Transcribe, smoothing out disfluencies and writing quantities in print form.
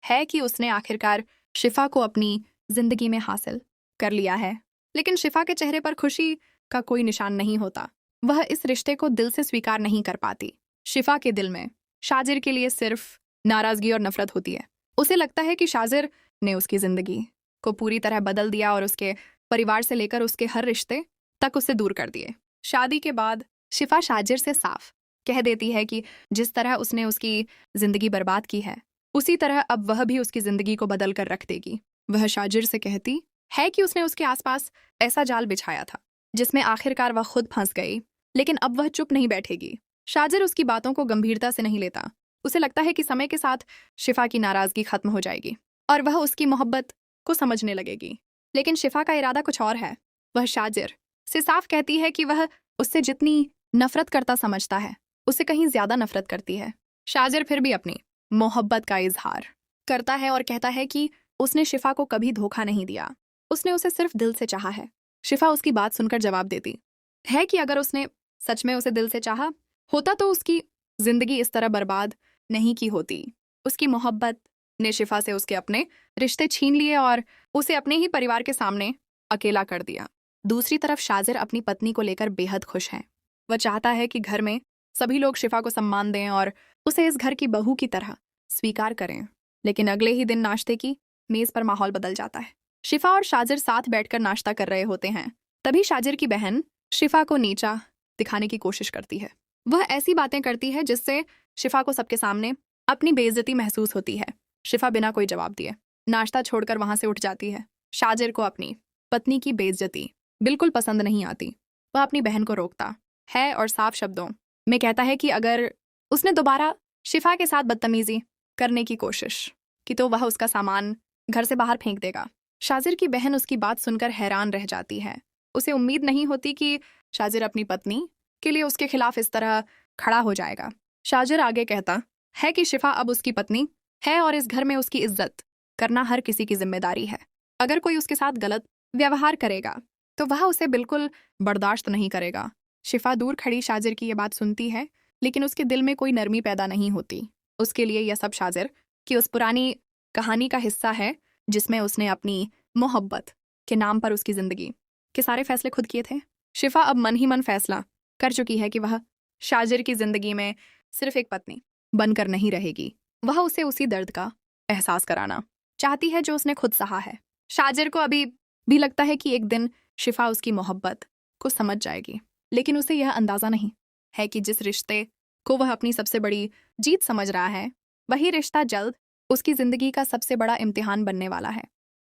है कि उसने आखिरकार शिफा को अपनी जिंदगी में हासिल कर लिया है। लेकिन शिफा के चेहरे पर खुशी का कोई निशान नहीं होता। वह इस रिश्ते को दिल से स्वीकार नहीं कर पाती। शिफा के दिल में शाजिर के लिए सिर्फ नाराजगी और नफरत होती है। उसे लगता है कि शाजिर ने उसकी जिंदगी को पूरी तरह बदल दिया और उसके परिवार से लेकर उसके हर रिश्ते तक उसे दूर कर दिए। शादी के बाद शिफा शाजिर से साफ कह देती है कि जिस तरह उसने उसकी जिंदगी बर्बाद की है, उसी तरह अब वह भी उसकी जिंदगी को बदल कर रख देगी। वह शाजिर से कहती है कि उसने उसके आसपास ऐसा जाल बिछाया था जिसमें आखिरकार वह खुद फंस गई, लेकिन अब वह चुप नहीं बैठेगी। शाजिर उसकी बातों को गंभीरता से नहीं लेता। उसे लगता है कि समय के साथ शिफा की नाराजगी खत्म हो जाएगी और वह उसकी मोहब्बत को समझने लगेगी। लेकिन शिफा का इरादा कुछ और है। वह शाजिर से साफ कहती है कि वह उससे जितनी नफरत करता समझता है, उससे कहीं ज्यादा नफरत करती है। शाजिर फिर भी अपनी मोहब्बत का इजहार करता है और कहता है कि उसने शिफा को कभी धोखा नहीं दिया, उसने उसे सिर्फ दिल से चाहा है। शिफा उसकी बात सुनकर जवाब देती है कि अगर उसने सच में उसे दिल से चाहा होता तो उसकी जिंदगी इस तरह बर्बाद नहीं की होती। उसकी मोहब्बत ने शिफा से उसके अपने रिश्ते छीन लिए और उसे अपने ही परिवार के सामने अकेला कर दिया। दूसरी तरफ शाजिर अपनी पत्नी को लेकर बेहद खुश है। वह चाहता है कि घर में सभी लोग शिफा को सम्मान दें और उसे इस घर की बहू की तरह स्वीकार करें। लेकिन अगले ही दिन नाश्ते की मेज पर माहौल बदल जाता है। शिफा और शाजिर साथ बैठकर नाश्ता कर रहे होते हैं। तभी शाजिर की बहन शिफा को नीचा दिखाने की कोशिश करती है। वह ऐसी बातें करती है जिससे शिफा को सबके सामने अपनी बेइज्जती महसूस होती है। शिफा बिना कोई जवाब दिए नाश्ता छोड़कर वहां से उठ जाती है। शाजिर को अपनी पत्नी की बेइज्जती बिल्कुल पसंद नहीं आती। वह अपनी बहन को रोकता है और साफ शब्दों में कहता है कि अगर उसने दोबारा शिफा के साथ बदतमीजी करने की कोशिश की तो वह उसका सामान घर से बाहर फेंक देगा। शाजिर की बहन उसकी बात सुनकर हैरान रह जाती है। उसे उम्मीद नहीं होती कि शाजिर अपनी पत्नी के लिए उसके खिलाफ इस तरह खड़ा हो जाएगा। शाजिर आगे कहता है कि शिफा अब उसकी पत्नी है और इस घर में उसकी इज्जत करना हर किसी की जिम्मेदारी है। अगर कोई उसके साथ गलत व्यवहार करेगा तो वह उसे बिल्कुल बर्दाश्त नहीं करेगा। शिफा दूर खड़ी शाजिर की यह बात सुनती है, लेकिन उसके दिल में कोई नरमी पैदा नहीं होती। उसके लिए यह सब शाजिर की उस पुरानी कहानी का हिस्सा है जिसमें उसने अपनी मोहब्बत के नाम पर उसकी जिंदगी के सारे फैसले खुद किए थे। शिफा अब मन ही मन फैसला कर चुकी है कि वह शाजिर की जिंदगी में सिर्फ एक पत्नी बनकर नहीं रहेगी। वह उसे उसी दर्द का एहसास कराना चाहती है जो उसने खुद सहा है। शाजिर को अभी भी लगता है कि एक दिन शिफा उसकी मोहब्बत को समझ जाएगी, लेकिन उसे यह अंदाजा नहीं है कि जिस रिश्ते को वह अपनी सबसे बड़ी जीत समझ रहा है, वही रिश्ता जल्द उसकी जिंदगी का सबसे बड़ा इम्तिहान बनने वाला है।